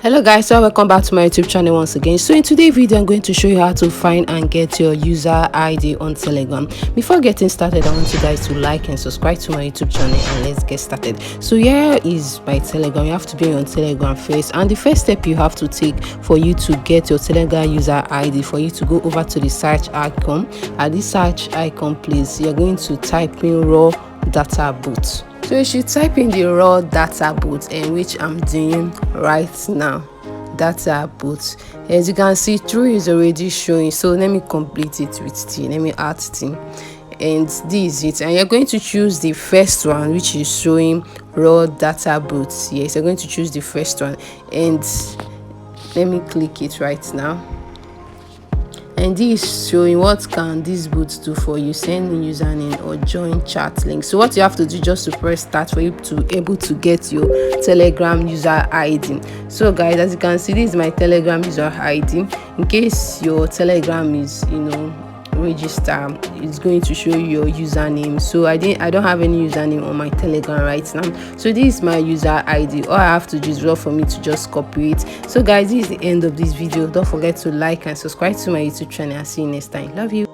Hello guys, so welcome back to my YouTube channel once again. So in today's video I'm going to show you how to find and get your user ID on Telegram. Before getting started, I want you guys to like and subscribe to my YouTube channel, and let's get started. So here is my Telegram. You have to be on Telegram first, and the first step you have to take for you to get your Telegram user ID, for you to go over to the search icon. At this search icon, please, you're going to type in raw data boot. So you should type in the raw data boot, and which I'm doing right now. Data boot, as you can see, true is already showing, so let me complete it with T. Let me add T, and this is it. And you're going to choose the first one, which is showing raw data boot. Yes, you're going to choose the first one, and let me click it right now. And this is showing what can this boot do for you: send in username or join chat link. So what you have to do, just to press start for you to able to get your Telegram user ID. So guys, as you can see, this is my Telegram user ID. In case your Telegram is register, it's going to show you your username. So I don't have any username on my Telegram right now, so this is my user ID. All I have to do is for me to just copy it. So guys, this is the end of this video. Don't forget to like and subscribe to my YouTube channel. I'll see you next time. Love you.